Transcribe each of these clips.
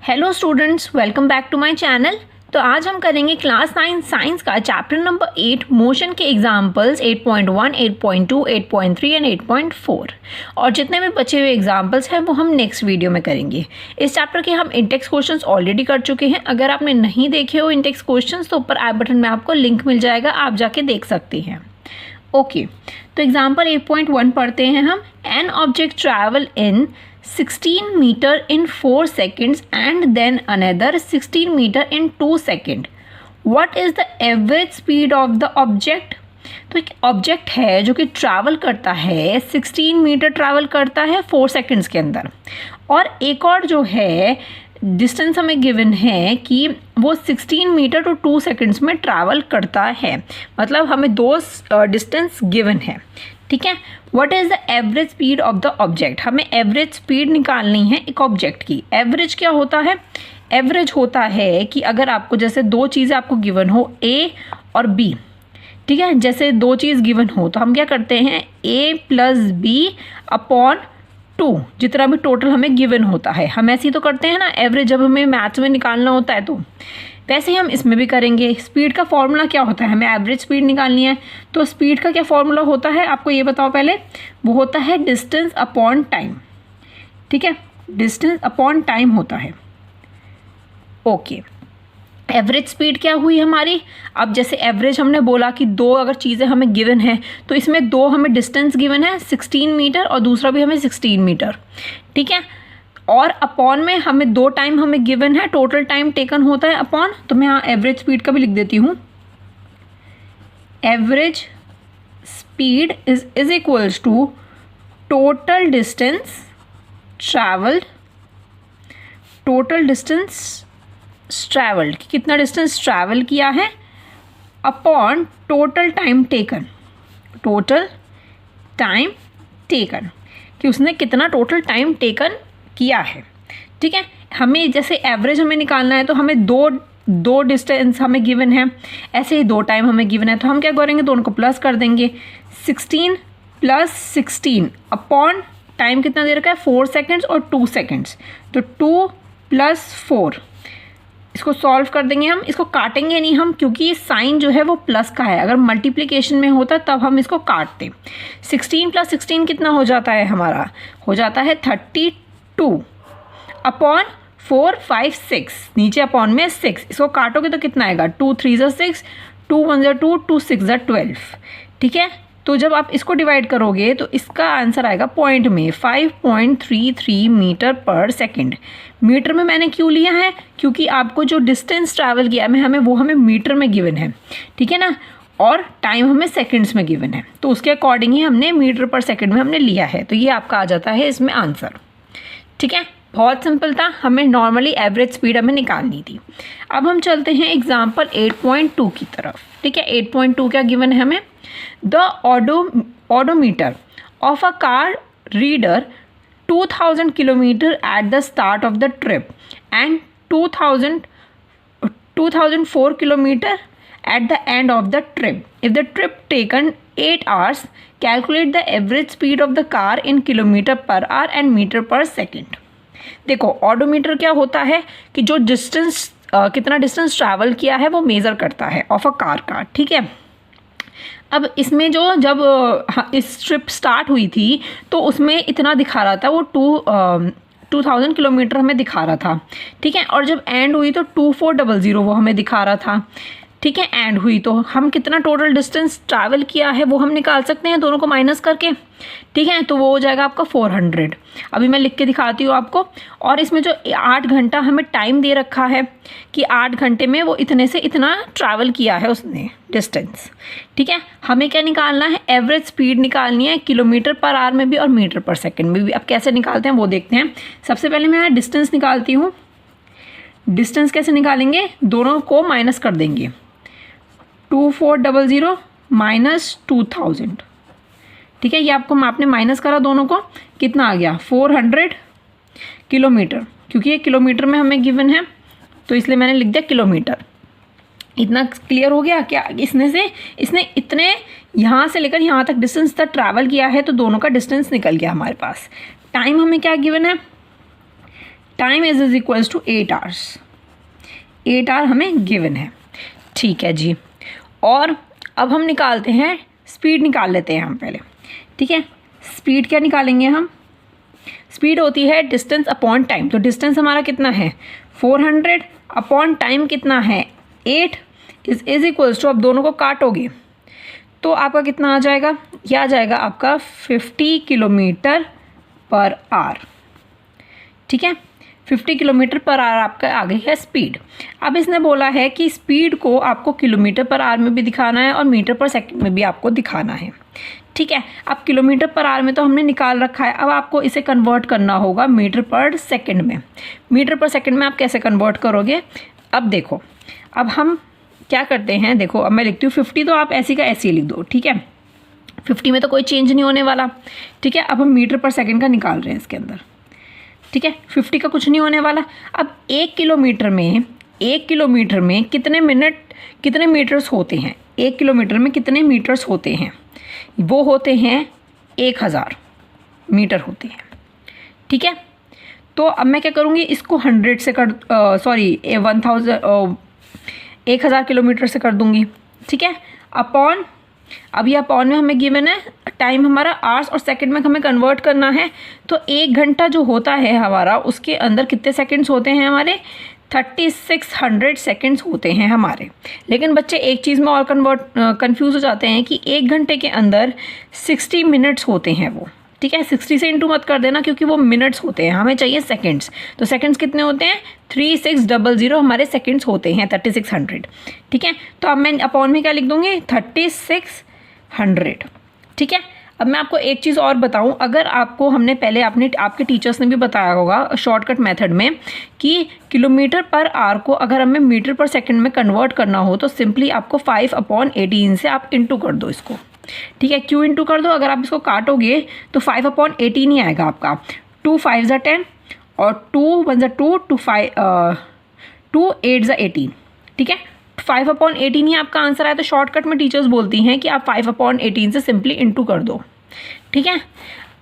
Hello students, welcome back to my channel. तो आज हम करेंगे क्लास 9 साइंस का चैप्टर नंबर 8 मोशन के एग्जाम्पल्स 8.1, 8.2, 8.3 एंड 8.4। और जितने भी बचे हुए एग्जाम्पल्स हैं वो हम नेक्स्ट वीडियो में करेंगे। इस चैप्टर के हम इंटेक्स क्वेश्चंस ऑलरेडी कर चुके हैं। अगर आपने नहीं देखे हो इंटेक्स क्वेश्चंस तो ऊपर आई बटन में आपको लिंक मिल जाएगा, आप जाके देख सकते हैं। ओके, तो एग्जाम्पल 8.1 पढ़ते हैं हम। An object travel in 16 meter in 4 seconds and then another 16 meter in 2 seconds. What is the average speed of the object? तो एक ऑब्जेक्ट है जो कि ट्रैवल करता है 16 मीटर ट्रैवल करता है 4 सेकंड्स के अंदर। और एक और जो है डिस्टेंस हमें गिवन है कि वो 16 मीटर टू 2 सेकंड्स में ट्रैवल करता है। मतलब हमें दो डिस्टेंस गिवन है, ठीक है। What is the average speed of the object? हमें एवरेज स्पीड निकालनी है एक ऑब्जेक्ट की। एवरेज क्या होता है? एवरेज होता है कि अगर आपको जैसे दो चीज़ें आपको गिवन हो ए और बी, ठीक है। जैसे दो चीज़ गिवन हो तो हम क्या करते हैं, ए प्लस बी अपॉन 2, जितना भी टोटल हमें गिवन होता है। हम ऐसे ही तो करते हैं ना एवरेज, जब हमें मैथ्स में निकालना होता है तो वैसे ही हम इसमें भी करेंगे। स्पीड का फॉर्मूला क्या होता है? हमें एवरेज स्पीड निकालनी है तो स्पीड का क्या फॉर्मूला होता है आपको ये बताओ पहले। वो होता है डिस्टेंस अपॉन टाइम, ठीक है। डिस्टेंस अपॉन टाइम होता है। ओके, एवरेज स्पीड क्या हुई हमारी? अब जैसे एवरेज हमने बोला कि दो अगर चीज़ें हमें गिवन है तो इसमें दो हमें डिस्टेंस गिवन है 16 मीटर और दूसरा भी हमें 16 मीटर, ठीक है। और अपॉन में हमें दो टाइम हमें गिवन है, टोटल टाइम टेकन होता है अपॉन। तो मैं यहाँ एवरेज स्पीड का भी लिख देती हूँ। Average speed is equals to total distance travelled, total distance travelled कि कितना डिस्टेंस ट्रैवल किया है upon total time taken, total time taken कि उसने कितना टोटल टाइम टेकन किया है, ठीक है। हमें जैसे एवरेज हमें निकालना है तो हमें दो डिस्टेंस हमें गिवन है, ऐसे ही दो टाइम हमें गिवन है तो हम क्या करेंगे, दोनों को प्लस कर देंगे। 16 प्लस 16 अपॉन टाइम कितना दे रखा है 4 सेकेंड्स और 2 सेकेंड्स, तो 2 प्लस 4। इसको सॉल्व कर देंगे हम, इसको काटेंगे नहीं हम क्योंकि साइन जो है वो प्लस का है। अगर मल्टीप्लिकेशन में होता तब हम इसको काटते। 16 प्लस 16 कितना हो जाता है हमारा? हो जाता है 32 अपॉन 4, 5, 6, नीचे अपॉन में 6। इसको काटोगे तो कितना आएगा? 2 3 ज़ा 6, 2 1 ज़ा 2, 2 6 ज़ा 12, ठीक है। तो जब आप इसको डिवाइड करोगे तो इसका आंसर आएगा पॉइंट में 5.33 मीटर पर सेकेंड। मीटर में मैंने क्यों लिया है? क्योंकि आपको जो डिस्टेंस ट्रैवल किया है हमें वो हमें मीटर में गिवन है, ठीक है ना। और टाइम हमें सेकंड्स में गिवन है तो उसके अकॉर्डिंग ही हमने मीटर पर सेकंड में हमने लिया है। तो ये आपका आ जाता है इसमें आंसर, ठीक है। बहुत सिंपल था, हमें नॉर्मली एवरेज स्पीड हमें निकालनी थी। अब हम चलते हैं एग्जाम्पल 8.2 की तरफ, ठीक है। 8.2 क्या गिवन है हमें? The odometer of a car reader 2000 kilometre at the start of the trip and 2004 kilometre at the end of the trip. If the trip taken 8 hours, calculate the average speed of the car in kilometer per hour and meter per second. देखो odometer क्या होता है कि जो distance कितना distance travel किया है वो मेज़र करता है ऑफ अ कार का, ठीक है। अब इसमें जो जब इस ट्रिप स्टार्ट हुई थी तो उसमें इतना दिखा रहा था, वो 2000 किलोमीटर हमें दिखा रहा था, ठीक है। और जब एंड हुई तो 2400 वो हमें दिखा रहा था, ठीक है। एंड हुई तो हम कितना टोटल डिस्टेंस ट्रैवल किया है वो हम निकाल सकते हैं दोनों को माइनस करके, ठीक है। तो वो हो जाएगा आपका 400। अभी मैं लिख के दिखाती हूँ आपको। और इसमें जो 8 घंटा हमें टाइम दे रखा है कि 8 घंटे में वो इतने से इतना ट्रैवल किया है उसने डिस्टेंस, ठीक है। हमें क्या निकालना है? एवरेज स्पीड निकालनी है किलोमीटर पर आवर में भी और मीटर पर सेकेंड में भी। अब कैसे निकालते हैं वो देखते हैं। सबसे पहले मैं डिस्टेंस निकालती हूँ। डिस्टेंस कैसे निकालेंगे? दोनों को माइनस कर देंगे। 2400 माइनस 2000, ठीक है। ये आपको आपने माइनस करा दोनों को, कितना आ गया? 400 किलोमीटर, क्योंकि ये किलोमीटर में हमें गिवन है तो इसलिए मैंने लिख दिया किलोमीटर। इतना क्लियर हो गया क्या? इसने इतने यहाँ से लेकर यहाँ तक डिस्टेंस तक ट्रैवल किया है तो दोनों का डिस्टेंस निकल गया हमारे पास। टाइम हमें क्या गिवन है? Time is equals to 8 hours. 8 hour हमें गिवन है, ठीक है जी। और अब हम निकालते हैं, स्पीड निकाल लेते हैं हम पहले, ठीक है। स्पीड क्या निकालेंगे हम? स्पीड होती है डिस्टेंस अपॉन टाइम। तो डिस्टेंस हमारा कितना है 400 अपॉन टाइम कितना है 8 इज इक्वल्स टू, अब दोनों को काटोगे तो आपका कितना आ जाएगा? यह आ जाएगा आपका 50 किलोमीटर पर आवर, ठीक है। 50 किलोमीटर पर आवर आपका आ गई है स्पीड। अब इसने बोला है कि स्पीड को आपको किलोमीटर पर आवर में भी दिखाना है और मीटर पर सेकंड में भी आपको दिखाना है, ठीक है। अब किलोमीटर पर आवर में तो हमने निकाल रखा है, अब आपको इसे कन्वर्ट करना होगा मीटर पर सेकंड में। मीटर पर सेकंड में आप कैसे कन्वर्ट करोगे? अब देखो, अब हम क्या करते हैं, देखो अब मैं लिखती हूँ 50, तो आप ऐसी का ऐसी लिख दो, ठीक है। 50 में तो कोई चेंज नहीं होने वाला, ठीक है। अब हम मीटर पर सेकंड का निकाल रहे हैं इसके अंदर, ठीक है। 50 का कुछ नहीं होने वाला। अब 1 किलोमीटर में कितने मीटर्स होते हैं? 1 किलोमीटर में कितने मीटर्स होते हैं? वो होते हैं 1000 मीटर होते हैं, ठीक है। तो अब मैं क्या करूँगी, इसको 100 से 1000 किलोमीटर से कर दूंगी, ठीक है। अपॉन, अब ये अपॉन में हमें गिवन है टाइम हमारा आवर्स और सेकंड में हमें कन्वर्ट करना है। तो 1 घंटा जो होता है हमारा, उसके अंदर कितने सेकंड्स होते हैं हमारे? 3600 सेकंड्स होते हैं हमारे। लेकिन बच्चे एक चीज़ में और कंफ्यूज हो जाते हैं कि 1 घंटे के अंदर 60 मिनट्स होते हैं वो, ठीक है। 60 से इंटू मत कर देना क्योंकि वो मिनट्स होते हैं, हमें चाहिए सेकंड्स। तो सेकंड्स कितने होते हैं? 3600 हमारे सेकंड्स होते हैं 3600, ठीक है। तो अब मैं अपॉन में क्या लिख दूंगी? 3600, ठीक है। अब मैं आपको एक चीज़ और बताऊं, अगर आपको हमने पहले आपके टीचर्स ने भी बताया होगा शॉर्टकट मेथड में कि किलोमीटर पर आवर को अगर हमें मीटर पर सेकंड में कन्वर्ट करना हो तो सिंपली आपको 5/18 से आप इंटू कर दो इसको, ठीक है। क्यों इंटू कर दो? अगर आप इसको काटोगे तो 5/18 ही आएगा आपका। 2 5 = 10 और 2 1 = 2, 2 8 = 18, ठीक है। 5/18 ही आपका आंसर है। तो शॉर्टकट में टीचर्स बोलती हैं कि आप 5/18 से सिंपली इंटू कर दो, ठीक है।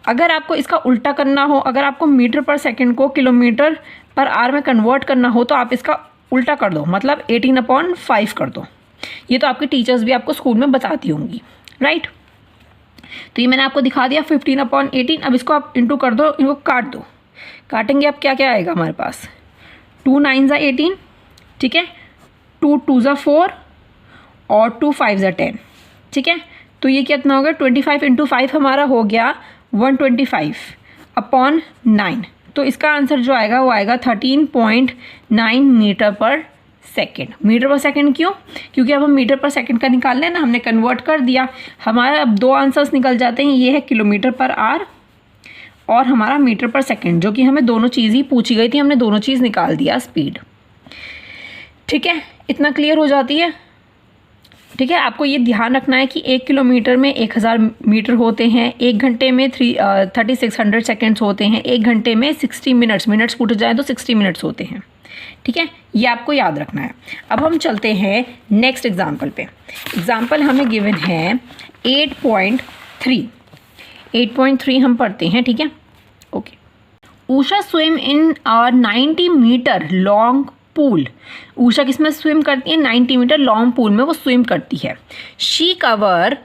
अगर आपको इसका उल्टा करना हो, अगर आपको मीटर पर सेकंड को किलोमीटर पर आवर में कन्वर्ट करना हो तो आप इसका उल्टा कर दो, मतलब 18/5 कर दो। ये तो आपके टीचर्स भी आपको स्कूल में बताती होंगी, राइट। तो ये मैंने आपको दिखा दिया 15/18। अब इसको आप इंटू कर दो, इनको काट दो। काटेंगे अब क्या क्या आएगा हमारे पास? 2 9 = 18, ठीक है। 2 2 = 4 और 2 5 = 10, ठीक है। तो ये कितना होगा? 25 × 5 हमारा हो गया 125/9। तो इसका आंसर जो आएगा वो आएगा 13.9 metre per second. Metre per second क्यों? क्योंकि अब हम मीटर पर सेकेंड का निकाल लें ना, हमने कन्वर्ट कर दिया। हमारा अब 2 आंसर्स निकल जाते हैं, ये है किलोमीटर पर आवर और हमारा मीटर पर सेकेंड, जो कि हमें दोनों चीज़ ही पूछी गई थी, हमने दोनों चीज़ निकाल दिया स्पीड, ठीक है। इतना क्लियर हो जाती है, ठीक है। आपको ये ध्यान रखना है कि 1 किलोमीटर में 1000 मीटर होते हैं, 1 घंटे में 3600 सेकेंड्स होते हैं, 1 घंटे में 60 मिनट्स पूछ जाए तो 60 मिनट्स होते हैं, ठीक है। ये आपको याद रखना है। अब हम चलते हैं नेक्स्ट एग्जाम्पल पे। एग्जाम्पल हमें गिवन है 8.3 हम पढ़ते हैं, ठीक है। Okay. Usha swim in our 90 metre long pool. Usha किसमें स्विम करती है? 90 मीटर लॉन्ग पूल में वो स्विम करती है। She cover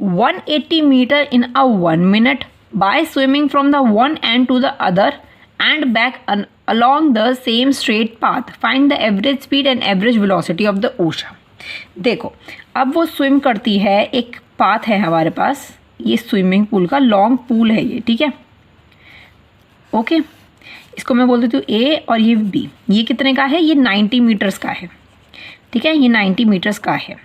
180 metre in a 1 minute by swimming from the one end to the other end back along the same straight path. Find the average speed and average velocity of the Usha. देखो, अब वो swim करती है, एक path है हमारे पास, ये swimming pool का लॉन्ग पूल है ये, ठीक है। ओके, इसको मैं बोल देती हूँ ए और ये बी। ये कितने का है? ये 90 मीटर्स का है, ठीक है। ये 90 मीटर्स का है।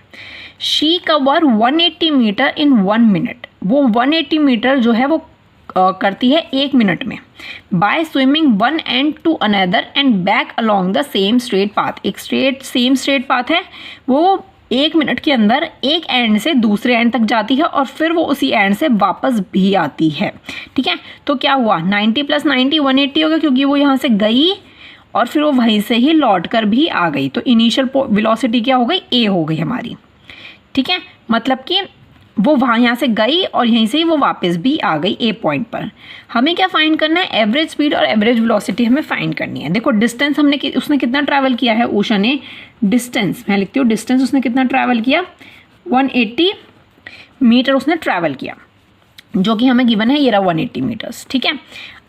She cover 180 metre in 1 minute. वो 180 मीटर जो है वो करती है 1 मिनट में। By swimming one end to another end back along the same straight path. एक सेम स्ट्रेट पाथ है, वो 1 मिनट के अंदर एक एंड से दूसरे एंड तक जाती है और फिर वो उसी एंड से वापस भी आती है, ठीक है। तो क्या हुआ? 90 + 90 180 हो गया, क्योंकि वो यहाँ से गई और फिर वो वहीं से ही लौट कर भी आ गई। तो इनिशियल वेलोसिटी क्या हो गई? ए हो गई हमारी, ठीक है। मतलब कि वो वहाँ यहाँ से गई और यहीं से वो वापस भी आ गई ए पॉइंट पर। हमें क्या फाइंड करना है, एवरेज स्पीड और एवरेज वेलोसिटी हमें फाइंड करनी है। देखो डिस्टेंस उसने कितना ट्रैवल किया है, ओशन ने डिस्टेंस, मैं लिखती हूँ डिस्टेंस उसने कितना ट्रैवल किया, 180 मीटर उसने ट्रैवल किया, जो कि हमें गिवन है ये रहा 180 मीटर्स। ठीक है,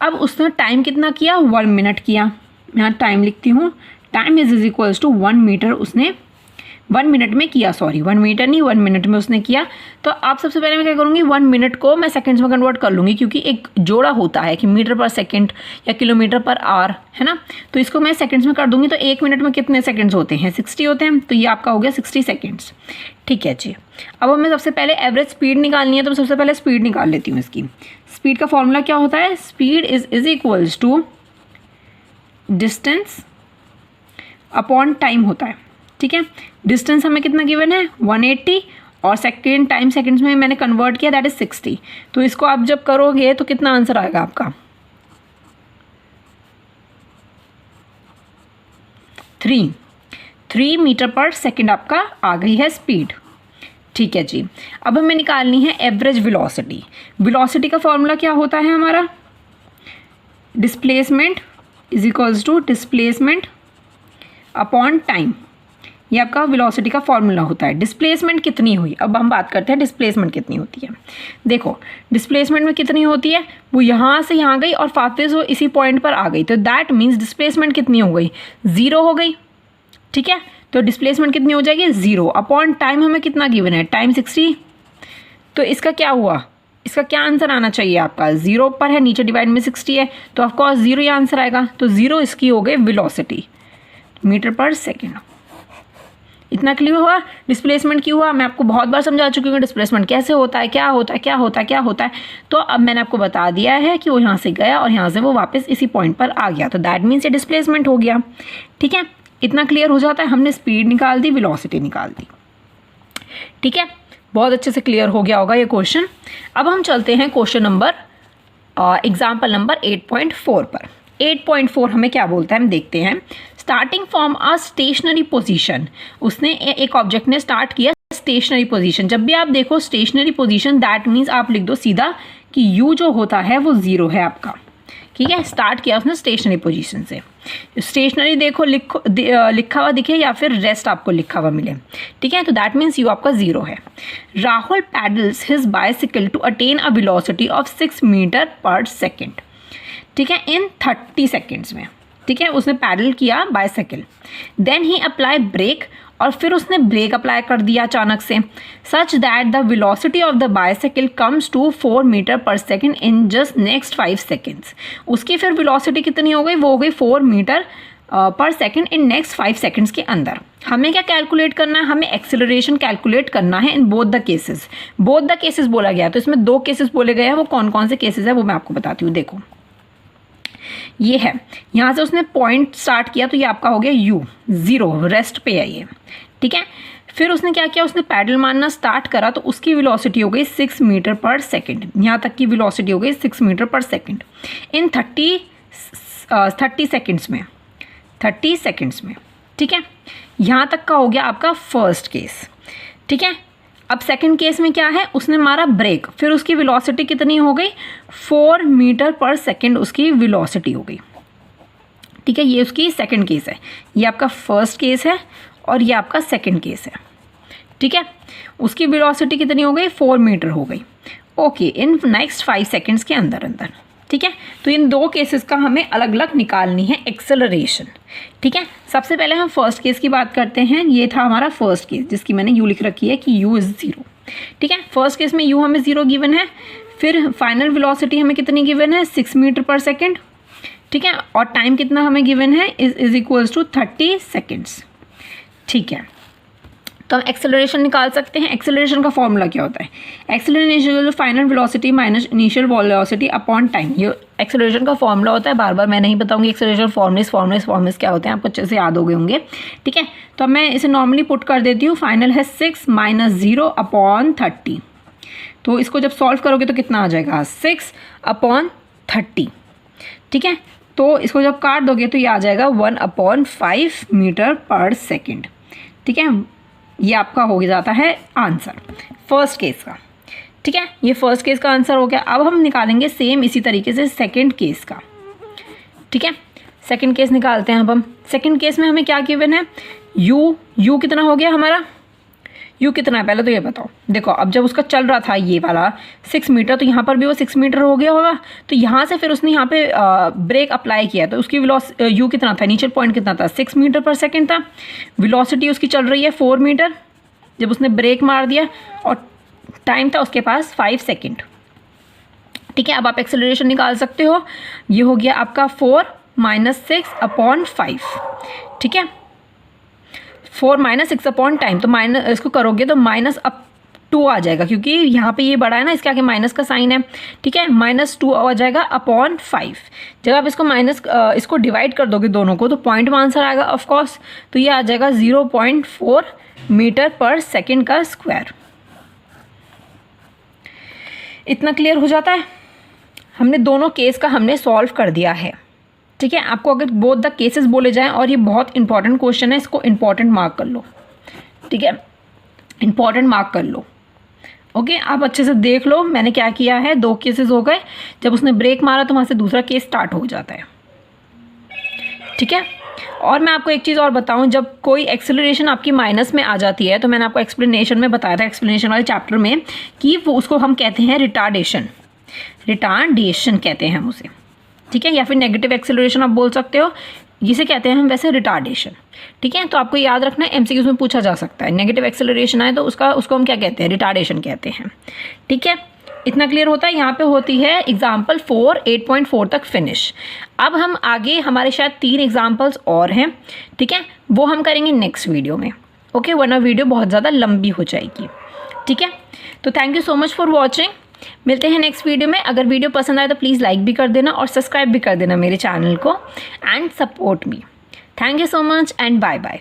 अब उसने टाइम कितना किया, 1 मिनट किया। यहाँ टाइम लिखती हूँ, time is equals to 1 metre उसने 1 मिनट में किया, सॉरी 1 मीटर नहीं 1 मिनट में उसने किया। तो आप सबसे पहले मैं क्या करूँगी, 1 मिनट को मैं सेकंड्स में कन्वर्ट कर लूँगी, क्योंकि एक जोड़ा होता है कि मीटर पर सेकंड या किलोमीटर पर आवर, है ना। तो इसको मैं सेकंड्स में कर दूँगी, तो 1 मिनट में कितने सेकंड्स होते हैं, 60 होते हैं। तो ये आपका हो गया 60 सेकेंड्स। ठीक है जी, अब हमें सबसे पहले एवरेज स्पीड निकालनी है, तो मैं सबसे पहले स्पीड निकाल लेती हूँ। इसकी स्पीड का फॉर्मूला क्या होता है, speed is equals to distance upon time होता है। ठीक है, डिस्टेंस हमें कितना गिवन है, 180, और सेकेंड टाइम सेकेंड्स में मैंने कन्वर्ट किया, दैट इज 60। तो इसको आप जब करोगे तो कितना आंसर आएगा आपका, 3 मीटर पर सेकेंड आपका आ गई है स्पीड। ठीक है जी, अब हमें निकालनी है एवरेज वेलोसिटी। वेलोसिटी का फॉर्मूला क्या होता है हमारा, displacement is equals to displacement upon time. ये आपका वेलोसिटी का फॉर्मूला होता है। डिस्प्लेसमेंट कितनी हुई, अब हम बात करते हैं डिस्प्लेसमेंट कितनी होती है। देखो डिस्प्लेसमेंट में कितनी होती है, वो यहाँ से यहाँ गई और वापस वो इसी पॉइंट पर आ गई, तो दैट मीन्स डिस्प्लेसमेंट कितनी हो गई, 0 हो गई। ठीक है, तो डिस्प्लेसमेंट कितनी हो जाएगी, 0 अपॉन टाइम हमें कितना गिवन है, टाइम 60। तो इसका क्या हुआ, इसका क्या आंसर आना चाहिए आपका, 0 पर है, नीचे डिवाइड में 60 है, तो ऑफकोर्स 0 ही आंसर आएगा। तो 0 इसकी हो गई वेलोसिटी मीटर पर सेकेंड। इतना क्लियर हुआ डिस्प्लेसमेंट क्यों हुआ, मैं आपको बहुत बार समझा चुकी हूँ डिस्प्लेसमेंट कैसे होता है, क्या होता है, क्या होता है, क्या होता है। तो अब मैंने आपको बता दिया है कि वो यहाँ से गया और यहाँ से वो वापस इसी पॉइंट पर आ गया, तो दैट मीन्स ये डिस्प्लेसमेंट हो गया। ठीक है, इतना क्लियर हो जाता है, हमने स्पीड निकाल दी, वेलोसिटी निकाल दी। ठीक है, बहुत अच्छे से क्लियर हो गया होगा ये क्वेश्चन। अब हम चलते हैं क्वेश्चन नंबर एग्जाम्पल नंबर 8.4 पर। 8.4 हमें क्या बोलता है, हम देखते हैं। Starting from a stationary position, उसने एक ऑब्जेक्ट ने स्टार्ट किया स्टेशनरी पोजीशन। जब भी आप देखो स्टेशनरी पोजीशन, दैट मीन्स आप लिख दो सीधा कि u जो होता है वो 0 है आपका। ठीक है, स्टार्ट किया उसने स्टेशनरी पोजीशन से। स्टेशनरी देखो लिखा हुआ दिखे या फिर रेस्ट आपको लिखा हुआ मिले। ठीक है, तो दैट मीन्स यू आपका 0 है। Rahul pedals his bicycle to attain a velocity of 6 metre per second. ठीक है, इन 30 सेकेंड्स में। ठीक है, उसने पैडल किया bicycle, then he apply brake, और फिर उसने ब्रेक अप्लाई कर दिया अचानक से, such that the velocity of the bicycle comes to 4 metre per second in just next 5 seconds. उसकी फिर वेलोसिटी कितनी हो गई, वो हो गई 4 metre per second in next 5 seconds के अंदर। हमें क्या कैलकुलेट करना है, हमें एक्सेलरेशन कैलकुलेट करना है in both the cases. Both the cases बोला गया, तो इसमें 2 केसेस बोले गए हैं, वो कौन कौन से केसेस है वो मैं आपको बताती हूँ। देखो ये है, यहाँ से उसने पॉइंट स्टार्ट किया, तो ये आपका हो गया u 0, रेस्ट पे है ये। ठीक है, फिर उसने क्या किया, उसने पैडल मारना स्टार्ट करा, तो उसकी वेलोसिटी हो गई 6 मीटर पर सेकेंड। यहाँ तक की वेलोसिटी हो गई 6 मीटर पर सेकेंड इन 30 सेकेंड्स में, 30 सेकेंड्स में। ठीक है, यहाँ तक का हो गया आपका फर्स्ट केस। ठीक है, अब सेकंड केस में क्या है, उसने मारा ब्रेक, फिर उसकी वेलोसिटी कितनी हो गई, 4 मीटर पर सेकेंड उसकी वेलोसिटी हो गई। ठीक है, ये उसकी सेकंड केस है, ये आपका फर्स्ट केस है और ये आपका सेकंड केस है। ठीक है, उसकी वेलोसिटी कितनी हो गई, 4 मीटर हो गई। ओके, इन नेक्स्ट 5 सेकेंड्स के अंदर अंदर। ठीक है, तो इन 2 केसेस का हमें अलग अलग निकालनी है एक्सेलरेशन। ठीक है, सबसे पहले हम फर्स्ट केस की बात करते हैं। ये था हमारा फर्स्ट केस जिसकी मैंने u लिख रखी है कि u इज़ 0। ठीक है, फर्स्ट केस में u हमें 0 गिवन है, फिर फाइनल वेलोसिटी हमें कितनी गिवन है, 6 मीटर पर सेकेंड। ठीक है, और टाइम कितना हमें गिवन है, इज इक्वल्स टू 30 सेकेंड्स। ठीक है, तो हम एक्सेलरेशन निकाल सकते हैं। एक्सेलरेशन का फॉर्मूला क्या होता है, acceleration final velocity minus initial velocity upon time. ये एक्सेलरेशन का फॉर्मूला होता है, बार बार मैं नहीं बताऊंगी एक्सेलरेशन फॉर्मूलेस क्या होते हैं, आपको अच्छे से याद हो गए होंगे। ठीक है, तो मैं इसे नॉर्मली पुट कर देती हूँ। फाइनल है 6 माइनस 0 अपॉन 30, तो इसको जब सॉल्व करोगे तो कितना आ जाएगा, 6 अपॉन 30। ठीक है, तो इसको जब काट दोगे तो ये आ जाएगा 1/5 मीटर पर सेकेंड। ठीक है, ये आपका हो जाता है आंसर फर्स्ट केस का। ठीक है, ये फर्स्ट केस का आंसर हो गया। अब हम निकालेंगे सेम इसी तरीके से सेकंड केस का। ठीक है, सेकंड केस निकालते हैं। अब हम सेकंड केस में हमें क्या गिवन है, यू कितना हो गया हमारा, यू कितना है पहले तो ये बताओ। देखो अब जब उसका चल रहा था ये वाला 6 मीटर, तो यहाँ पर भी वो 6 मीटर हो गया होगा। तो यहाँ से फिर उसने यहाँ पे ब्रेक अप्लाई किया, तो उसकी यू कितना था, इनिशियल पॉइंट कितना था, 6 मीटर पर सेकंड था। वेलोसिटी उसकी चल रही है 4 मीटर जब उसने ब्रेक मार दिया, और टाइम था उसके पास 5 सेकेंड। ठीक है, अब आप एक्सेलरेशन निकाल सकते हो। ये हो गया आपका 4 - 6/5। ठीक है, 4 - 6 अपॉन टाइम, तो माइनस इसको करोगे तो -2 आ जाएगा, क्योंकि यहाँ पे ये बड़ा है ना, इसके आगे माइनस का साइन है। ठीक है, -2 आ जाएगा अपॉन 5। जब आप इसको इसको डिवाइड कर दोगे दोनों को, तो पॉइंट में आंसर आएगा ऑफकोर्स। तो ये आ जाएगा 0.4 मीटर पर सेकेंड का स्क्वायर। इतना क्लियर हो जाता है। हमने दोनों केस का हमने सॉल्व कर दिया है। ठीक है, आपको अगर बोथ द केसेस बोले जाएं, और ये बहुत इंपॉर्टेंट क्वेश्चन है, इसको इंपॉर्टेंट मार्क कर लो। ठीक है, इंपॉर्टेंट मार्क कर लो। ओके, आप अच्छे से देख लो मैंने क्या किया है। 2 केसेस हो गए, जब उसने ब्रेक मारा तो वहाँ से दूसरा केस स्टार्ट हो जाता है। ठीक है, और मैं आपको एक चीज़ और बताऊं, जब कोई एक्सेलरेशन आपकी माइनस में आ जाती है, तो मैंने आपको एक्सप्लेनेशन में बताया था, एक्सप्लेनेशन वाले चैप्टर में, कि वो उसको हम कहते हैं रिटार्डेशन कहते हैं हम उसे। ठीक है, या फिर नेगेटिव एक्सेलरेशन आप बोल सकते हो, जिसे कहते हैं हम वैसे रिटार्डेशन। ठीक है, तो आपको याद रखना है, एमसीक्यूज़ में पूछा जा सकता है। नेगेटिव एक्सेलरेशन आए तो उसको हम क्या कहते हैं, रिटार्डेशन कहते हैं। ठीक है, इतना क्लियर होता है। यहाँ पे होती है एग्जाम्पल 4 8.4 तक फिनिश। अब हम आगे, हमारे शायद 3 एग्जाम्पल्स और हैं। ठीक है, वो हम करेंगे नेक्स्ट वीडियो में। ओके, वरना वीडियो बहुत ज़्यादा लंबी हो जाएगी। ठीक है, तो thank you so much for watching. मिलते हैं नेक्स्ट वीडियो में। अगर वीडियो पसंद आए तो प्लीज़ लाइक भी कर देना और सब्सक्राइब भी कर देना मेरे चैनल को, and support me. Thank you so much and bye bye.